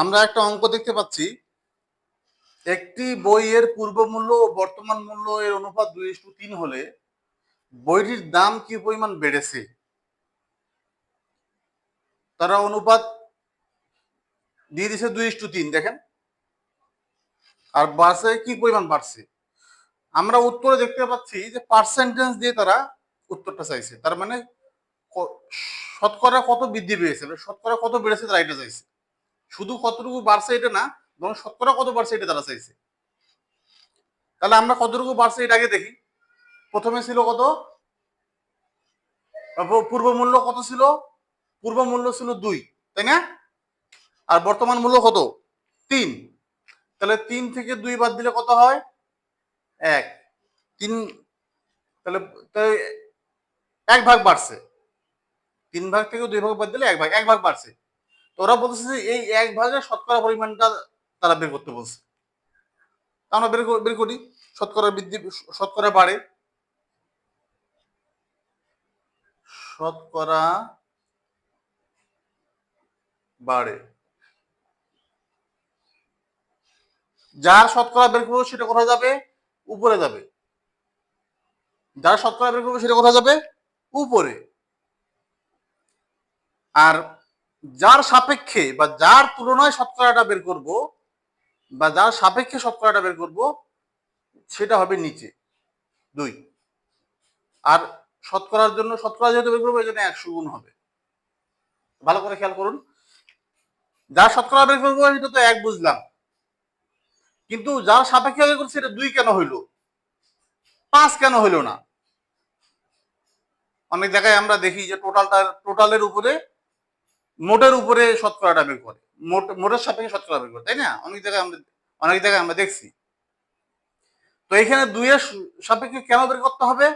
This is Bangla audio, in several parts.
আমরা একটা অঙ্ক দেখতে পাচ্ছি, একটি বইয়ের পূর্ব মূল্য ও বর্তমান মূল্য এর অনুপাত 2:3 হলে বইটির দাম কি পরিমাণ বেড়েছে। তারা অনুপাত দিয়ে দিছে 2:3, দেখেন, আর বাড়ছে কি পরিমাণ বাড়ছে। আমরা উত্তরে দেখতে পাচ্ছি যে পার্সেন্টেজ দিয়ে তারা উত্তরটা চাইছে, তার মানে শতকরা কত বৃদ্ধি পেয়েছে, শতকরা কত বেড়েছে তারা এটা চাইছে। শুধু কতটুকু বাড়ছে এটা না, বরং শতকরা কত বাড়ছে এটা তারা চাইছে। তাহলে আমরা কতটুকু বাড়ছে এটা আগে দেখি। প্রথমে ছিল কত, পূর্ব মূল্য কত ছিল, পূর্ব মূল্য ছিল 2, তাই না? আর বর্তমান মূল্য কত, 3। তাহলে 3 থেকে 2 বাদ দিলে কত হয়, 1। 3, তাহলে 1 ভাগ বাড়ছে। 3 ভাগ থেকে 2 ভাগ বাদ দিলে 1 ভাগ বাড়ছে। তো ওরা বলতেছে যে এই 1 ভাগের শতকরা পরিমাণটা তারা বের করতে বলছে। আমরা বের করি। শতকরা বৃদ্ধি, শতকরা বাড়ে, শতকরা বাড়ে। যার শতকরা বের করবো সেটা কোথায় যাবে, উপরে যাবে। যার শতকরা বের করবো সেটা কোথায় যাবে, উপরে। আর যার সাপেক্ষে বা যার তুলনায় শতকরাটা বের করব, বা যার সাপেক্ষে শতকরাটা বের করব, সেটা হবে নিচে 2। আর শতকরার জন্য, শতকরা যেহেতু বের করবো এই জন্য 100 গুণ হবে। ভালো করে খেয়াল করুন, যার শতকরা বের করবো এটা তো 1 বুঝলাম, কিন্তু যার সাপেক্ষে বের করছে এটা 2 কেন হইলো, 5 কেন হইলো না? অনেক জায়গায় আমরা দেখি যে টোটালের উপরে, মোটের উপরে শতকরাটা বের করে, মোটের সাপেক্ষে শতকরা বের করে, তাই না? অনেক জায়গায় আমরা দেখছি। তো এখানে 2 এর সাপেক্ষে কেন বের করতে হবে,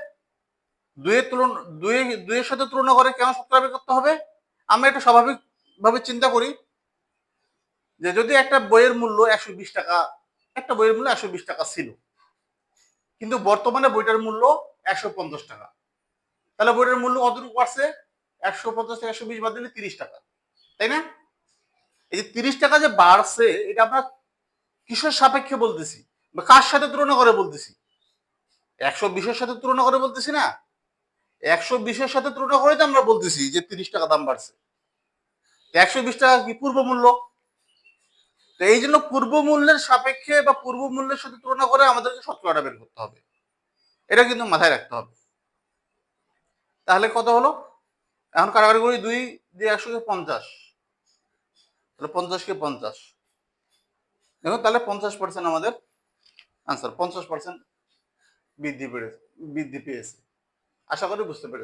2 এর সাথে তুলনা করে কেন শতকরা বের করতে হবে? আমরা একটু স্বাভাবিকভাবে চিন্তা করি যে যদি একটা বইয়ের মূল্য 120 টাকা, একটা বইয়ের মূল্য 120 টাকা ছিল, কিন্তু বর্তমানে বইটার মূল্য 150 টাকা, তাহলে বইটার মূল্য কতটুকু বাড়ছে, 150 থেকে 120 বাদ দিলে 30 টাকা, তাই না? এই যে 30 টাকা যে বাড়ছে, এটা আমরা কিসের সাপেক্ষে বলতেছি বা কার সাথে তুলনা করে বলতেছি? 120-এর সাথে তুলনা করে বলতেছি না, 120-এর সাথে তুলনা করে তো আমরা বলতেছি যে 30 টাকা দাম বাড়ছে। 120 টাকা কি পূর্ব মূল্য? তো এই জন্য পূর্ব মূল্যের সাপেক্ষে বা পূর্ব মূল্যের সাথে তুলনা করে আমাদেরকে শতকরাটা বের করতে হবে, এটা কিন্তু মাথায় রাখতে হবে। তাহলে কত হলো, এখন কারাগারি করি 2 দিয়ে 100 কে 50, তাহলে 50 কে 50, দেখুন তাহলে 50% আমাদের আনসার, 50% বৃদ্ধি পেয়েছে। আশা করি বুঝতে পেরেছেন।